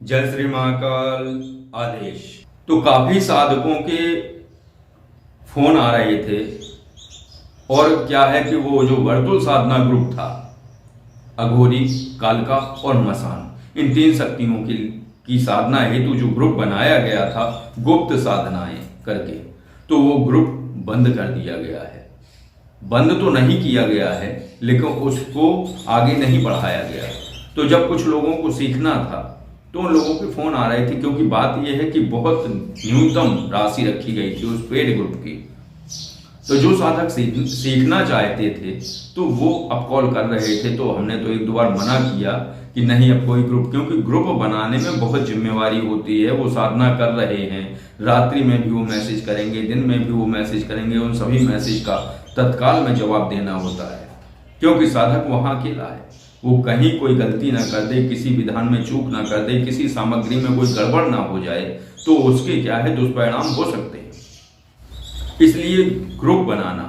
जय श्री महाकाल। आदेश। तो काफी साधकों के फोन आ रहे थे और क्या है कि वो जो वर्तुल साधना ग्रुप था, अघोरी, कालका और मसान, इन तीन शक्तियों की साधना हेतु जो ग्रुप बनाया गया था गुप्त साधनाएं करके, तो वो ग्रुप बंद कर दिया गया है। बंद तो नहीं किया गया है लेकिन उसको आगे नहीं बढ़ाया गया। तो जब कुछ लोगों को सीखना था तो उन लोगों के फोन आ रहे थे, क्योंकि बात यह है कि बहुत न्यूनतम राशि रखी गई थी उस पेड ग्रुप की। तो जो साधक सीखना चाहते थे तो वो अब कॉल कर रहे थे, तो हमने तो एक दो बार मना किया कि नहीं अब कोई ग्रुप, क्योंकि ग्रुप बनाने में बहुत जिम्मेवारी होती है। वो साधना कर रहे हैं, रात्रि में भी वो मैसेज करेंगे, दिन में भी वो मैसेज करेंगे, उन सभी मैसेज का तत्काल में जवाब देना होता है, क्योंकि साधक वहां अकेला है। वो कहीं कोई गलती ना कर दे, किसी विधान में चूक ना कर दे, किसी सामग्री में कोई गड़बड़ ना हो जाए तो उसके क्या है दुष्परिणाम हो सकते हैं। इसलिए ग्रुप बनाना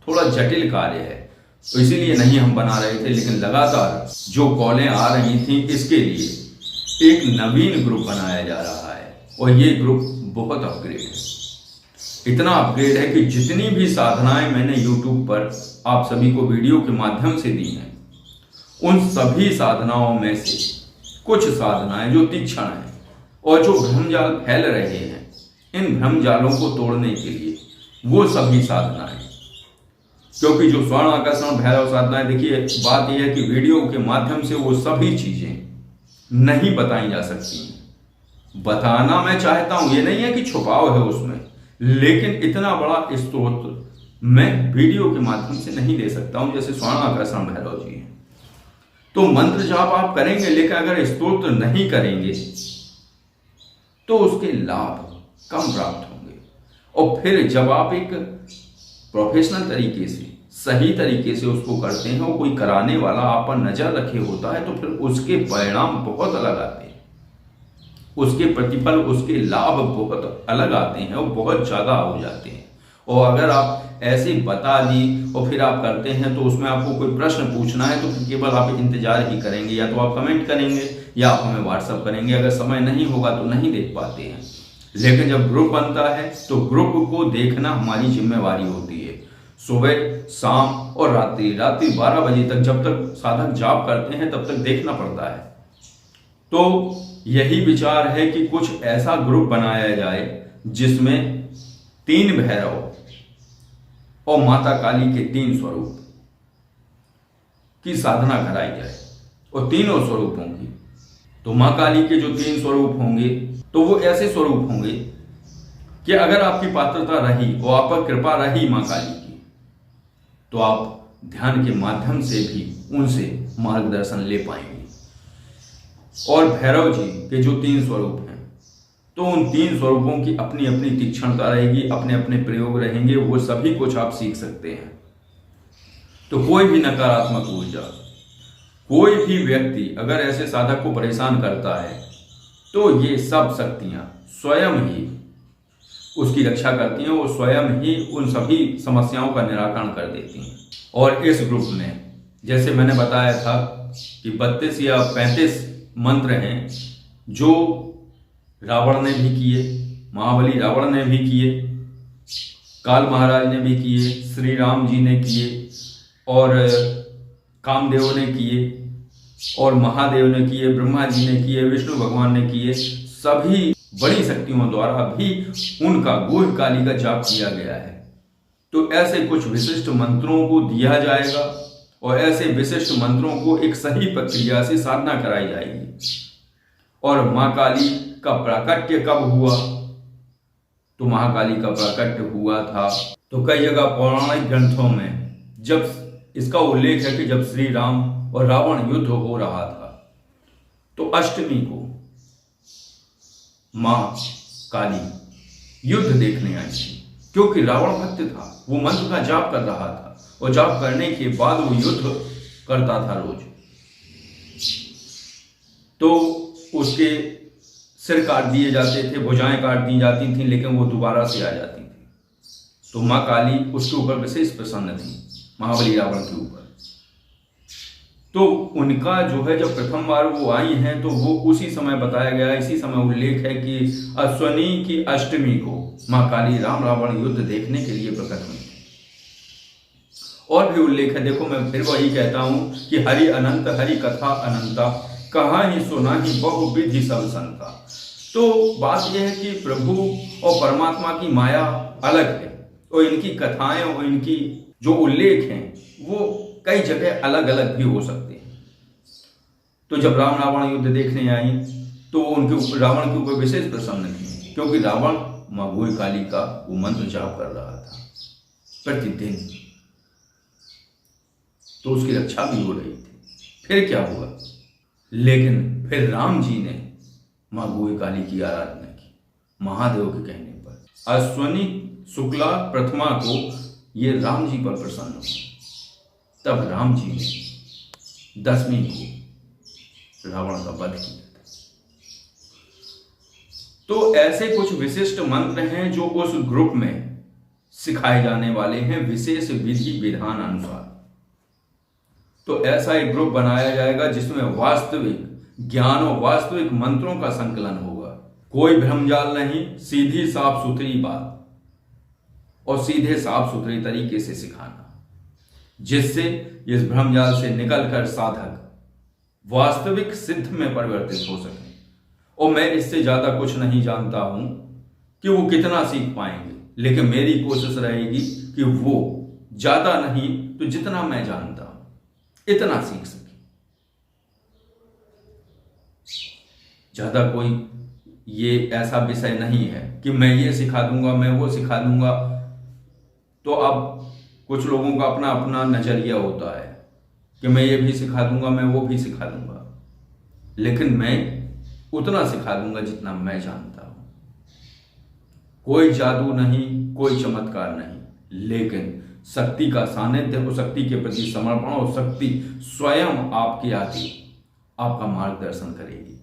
थोड़ा जटिल कार्य है, तो इसीलिए नहीं हम बना रहे थे। लेकिन लगातार जो कॉलें आ रही थी, इसके लिए एक नवीन ग्रुप बनाया जा रहा है और ये ग्रुप बहुत अपग्रेड है। इतना अपग्रेड है कि जितनी भी साधनाएं मैंने YouTube पर आप सभी को वीडियो के माध्यम से दी हैं, उन सभी साधनाओं में से कुछ साधनाएं जो तीक्ष्ण हैं और जो भ्रमजाल फैल रहे हैं, इन भ्रमजालों को तोड़ने के लिए वो सभी साधनाएं, क्योंकि जो स्वर्ण आकर्षण भैरव साधनाएं, देखिए बात यह है कि वीडियो के माध्यम से वो सभी चीजें नहीं बताई जा सकती। बताना मैं चाहता हूं, ये नहीं है कि छुपाव है उसमें, लेकिन इतना बड़ा स्त्रोत मैं वीडियो के माध्यम से नहीं दे सकता हूं जैसे स्वर्ण आकर्षण भैरव जी हैं। तो मंत्र जाप आप करेंगे, लेकिन अगर स्तोत्र नहीं करेंगे तो उसके लाभ कम प्राप्त होंगे। और फिर जब आप एक प्रोफेशनल तरीके से, सही तरीके से उसको करते हैं और कोई कराने वाला आप पर नजर रखे होता है, तो फिर उसके परिणाम बहुत अलग आते हैं, उसके प्रतिफल, उसके लाभ बहुत अलग आते हैं और बहुत ज्यादा हो जाते हैं। और अगर आप ऐसे बता दी और फिर आप करते हैं तो उसमें आपको कोई प्रश्न पूछना है तो फिर केवल आप इंतजार ही करेंगे, या तो आप कमेंट करेंगे या आप हमें व्हाट्सअप करेंगे। अगर समय नहीं होगा तो नहीं देख पाते हैं। लेकिन जब ग्रुप बनता है तो ग्रुप को देखना हमारी जिम्मेवारी होती है। सुबह, शाम और रात्रि 12 बजे तक, जब तक साधक जाप करते हैं तब तक देखना पड़ता है। तो यही विचार है कि कुछ ऐसा ग्रुप बनाया जाए जिसमें 3 भैरव और माता काली के 3 स्वरूप की साधना कराई जाए। और तीनों स्वरूपों की, तो मां काली के जो 3 स्वरूप होंगे तो वो ऐसे स्वरूप होंगे कि अगर आपकी पात्रता रही और आप पर कृपा रही मां काली की, तो आप ध्यान के माध्यम से भी उनसे मार्गदर्शन ले पाएंगे। और भैरव जी के जो 3 स्वरूप हैं, तो उन 3 स्वरूपों की अपनी अपनी तीक्ष्णता रहेगी, अपने अपने प्रयोग रहेंगे, वो सभी कुछ आप सीख सकते हैं। तो कोई भी नकारात्मक ऊर्जा, कोई भी व्यक्ति अगर ऐसे साधक को परेशान करता है तो ये सब शक्तियां स्वयं ही उसकी रक्षा करती हैं, वो स्वयं ही उन सभी समस्याओं का निराकरण कर देती हैं। और इस ग्रुप में जैसे मैंने बताया था कि 32 या 35 मंत्र हैं जो रावण ने भी किए, महाबली रावण ने भी किए, काल महाराज ने भी किए, श्री राम जी ने किए, और कामदेव ने किए, और महादेव ने किए, ब्रह्मा जी ने किए, विष्णु भगवान ने किए। सभी बड़ी शक्तियों द्वारा भी उनका गोह काली का जाप किया गया है। तो ऐसे कुछ विशिष्ट मंत्रों को दिया जाएगा और ऐसे विशिष्ट मंत्रों को एक सही प्रक्रिया से साधना कराई जाएगी। और मां काली का प्राकट्य कब हुआ, तो महाकाली का प्राकट्य हुआ था तो कई जगह पौराणिक ग्रंथों में जब इसका उल्लेख है कि जब श्री राम और रावण युद्ध हो रहा था तो अष्टमी को मां काली युद्ध देखने आई थी, क्योंकि रावण भक्त था, वो मंत्र का जाप कर रहा था और जाप करने के बाद वो युद्ध करता था रोज। तो उसके सिर काट दिए जाते थे, भुजाएं काट दी जाती थी, लेकिन वो दोबारा से आ जाती थी। तो मां काली उसके ऊपर विशेष प्रसन्न थी, महाबली रावण के ऊपर। तो उनका जो है जब प्रथम बार वो आई हैं तो वो उसी समय बताया गया, इसी समय उल्लेख है कि अश्वनी की अष्टमी को माँ काली राम रावण युद्ध देखने के लिए प्रकट हुई। और भी उल्लेख है, देखो मैं फिर वही कहता हूं कि हरि अनंत हरि कथा अनंता, कहा ही सुना ही बहुविधि सब संता। तो बात यह है कि प्रभु और परमात्मा की माया अलग है और इनकी कथाएं और इनकी जो उल्लेख हैं वो कई जगह अलग अलग भी हो सकते हैं। तो जब राम रावण युद्ध देखने आई तो उनके ऊपर रावण के ऊपर विशेष प्रसन्न थी, क्योंकि रावण मां भोई काली का वो मंत्र जाप कर रहा था प्रतिदिन, तो उसकी रक्षा भी हो रही थी। फिर क्या हुआ, लेकिन फिर राम जी ने मां भोई काली की आराधना की महादेव के कहने पर। अश्वनी शुक्ला प्रथमा को ये राम जी पर प्रसन्न हुए, तब राम जी ने दसवीं को रावण का वध किया था। तो ऐसे कुछ विशिष्ट मंत्र हैं जो उस ग्रुप में सिखाए जाने वाले हैं विशेष विधि विधान अनुसार। तो ऐसा एक ग्रुप बनाया जाएगा जिसमें वास्तविक ज्ञान और वास्तविक मंत्रों का संकलन होगा। कोई भ्रमजाल नहीं, सीधी साफ सुथरी बात और सीधे साफ सुथरे तरीके से सिखाना, जिससे इस भ्रमजाल से निकलकर साधक वास्तविक सिद्ध में परिवर्तित हो सके। और मैं इससे ज्यादा कुछ नहीं जानता हूं कि वो कितना सीख पाएंगे, लेकिन मेरी कोशिश रहेगी कि वो ज्यादा नहीं तो जितना मैं जानता हूं इतना सीख सके। ज्यादा कोई ये ऐसा विषय नहीं है कि मैं ये सिखा दूंगा, मैं वो सिखा दूंगा। तो अब कुछ लोगों का अपना अपना नजरिया होता है कि मैं ये भी सिखा दूंगा, मैं वो भी सिखा दूंगा, लेकिन मैं उतना सिखा दूंगा जितना मैं जानता हूं। कोई जादू नहीं, कोई चमत्कार नहीं, लेकिन शक्ति का सानिध्य और शक्ति के प्रति समर्पण और शक्ति स्वयं आपके आगे आपका मार्गदर्शन करेगी।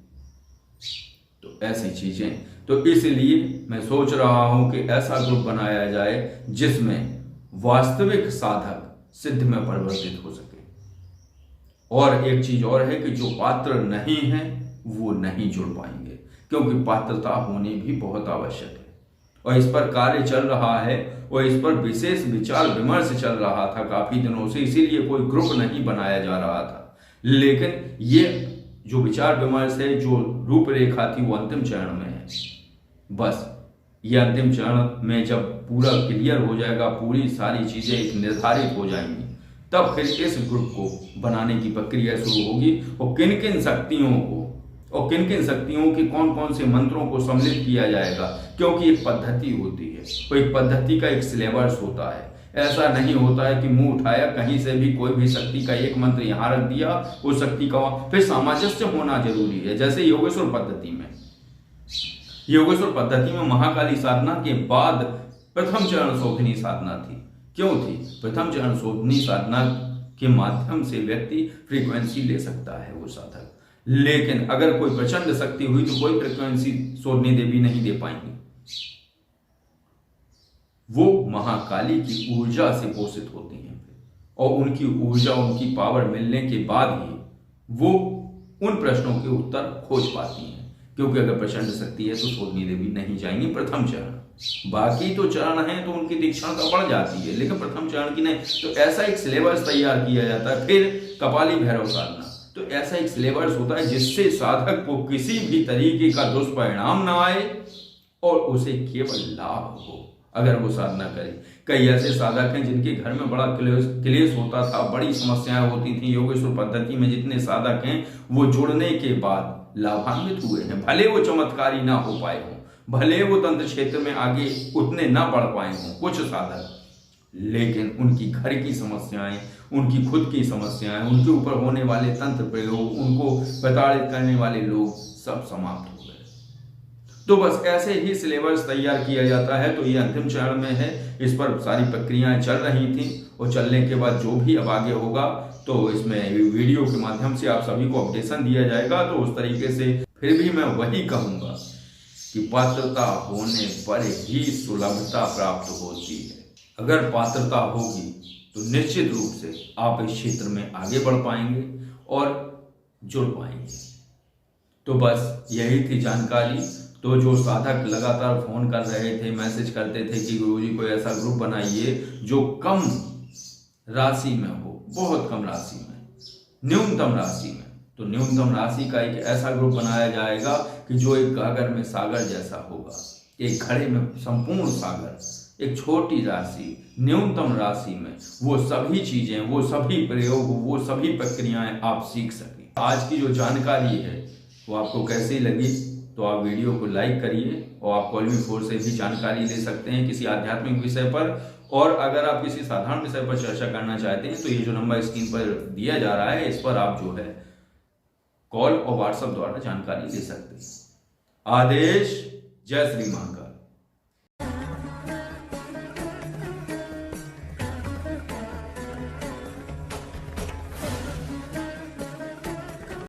तो ऐसी चीजें, तो इसलिए मैं सोच रहा हूं कि ऐसा ग्रुप बनाया जाए जिसमें वास्तविक साधक सिद्ध में परिवर्तित हो सके। और एक चीज और है कि जो पात्र नहीं है वो नहीं जुड़ पाएंगे, क्योंकि पात्रता होनी भी बहुत आवश्यक है। और इस पर कार्य चल रहा है और इस पर विशेष विचार विमर्श चल रहा था काफी दिनों से, इसीलिए कोई ग्रुप नहीं बनाया जा रहा था। लेकिन ये जो विचार विमर्श है, जो रूपरेखा थी, वो अंतिम चरण में है। बस ये अंतिम चरण में जब पूरा क्लियर हो जाएगा, पूरी सारी चीजें एक निर्धारित हो जाएंगी, तब फिर इस ग्रुप को बनाने की प्रक्रिया शुरू होगी। और किन किन शक्तियों को और किन किन शक्तियों के कौन कौन से मंत्रों को सम्मिलित किया जाएगा, क्योंकि एक पद्धति होती है, तो एक पद्धति का एक सिलेबस होता है। ऐसा नहीं होता है कि मुंह उठाया कहीं से भी कोई भी शक्ति का एक मंत्र यहाँ रख दिया, उस शक्ति का फिर सामंजस्य होना जरूरी है। जैसे योगेश्वर पद्धति में, योगेश्वर पद्धति में महाकाली साधना के बाद प्रथम चरण शोधनी साधना थी। क्यों थी? प्रथम चरण शोधनी साधना के माध्यम से व्यक्ति फ्रीक्वेंसी ले सकता है वो साधक, लेकिन अगर कोई प्रचंड शक्ति हुई तो कोई फ्रीक्वेंसी शोधनी देवी नहीं दे पाएंगे। वो महाकाली की ऊर्जा से पोषित होती हैं और उनकी ऊर्जा, उनकी पावर मिलने के बाद ही वो उन प्रश्नों के उत्तर खोज पाती हैं। क्योंकि अगर प्रचंड शक्ति है तो शोधनी देवी नहीं जाएंगी प्रथम चरण। बाकी तो चरण है तो उनकी दीक्षांता बढ़ जाती है, लेकिन प्रथम चरण की नहीं। तो ऐसा एक सिलेबस तैयार किया जाता है। फिर कपाली भैरव साधना, तो ऐसा एक सिलेबस होता है जिससे साधक को किसी भी तरीके का दुष्परिणाम ना आए और उसे केवल लाभ हो अगर वो साधना करे। कई ऐसे साधक हैं जिनके घर में बड़ा क्लेश होता था, बड़ी समस्याएं होती थी। योगेश्वर पद्धति में जितने साधक हैं वो जुड़ने के बाद लाभान्वित हुए हैं। भले वो चमत्कारी ना हो पाए हों, भले वो तंत्र क्षेत्र में आगे उतने ना बढ़ पाए हों कुछ साधक, लेकिन उनकी घर की समस्याएं, उनकी खुद की समस्याएं, उनके ऊपर होने वाले तंत्र प्रयोग, उनको प्रताड़ित करने वाले लोग सब समाप्त हो गए। तो बस ऐसे ही सिलेबस तैयार किया जाता है। तो ये अंतिम चरण में है, इस पर सारी प्रक्रियाएं चल रही थी और चलने के बाद जो भी अब आगे होगा तो इसमें वीडियो के माध्यम से आप सभी को अपडेशन दिया जाएगा। तो उस तरीके से फिर भी मैं वही कहूंगा कि पात्रता होने पर ही सुलभता प्राप्त होती है। अगर पात्रता होगी तो निश्चित रूप से आप इस क्षेत्र में आगे बढ़ पाएंगे और जुड़ पाएंगे। तो बस यही थी जानकारी। तो जो साधक लगातार फोन कर रहे थे, मैसेज करते थे कि गुरुजी कोई ऐसा ग्रुप बनाइए जो कम राशि में हो, बहुत कम राशि में, न्यूनतम राशि में, तो न्यूनतम राशि का एक ऐसा ग्रुप बनाया जाएगा कि जो एक गागर में सागर जैसा होगा, एक घड़े में संपूर्ण सागर, एक छोटी राशि, न्यूनतम राशि में वो सभी चीजें, वो सभी प्रयोग, वो सभी प्रक्रियाएं आप सीख सकें। आज की जो जानकारी है वो आपको कैसी लगी, तो आप वीडियो को लाइक करिए और आप कॉल-मी-4 से भी जानकारी ले सकते हैं किसी आध्यात्मिक विषय पर। और अगर आप किसी साधारण विषय पर चर्चा करना चाहते हैं तो ये जो नंबर स्क्रीन पर दिया जा रहा है, इस पर आप जो है कॉल और व्हाट्सएप द्वारा जानकारी ले सकते हैं। आदेश। जय श्री महाकाल।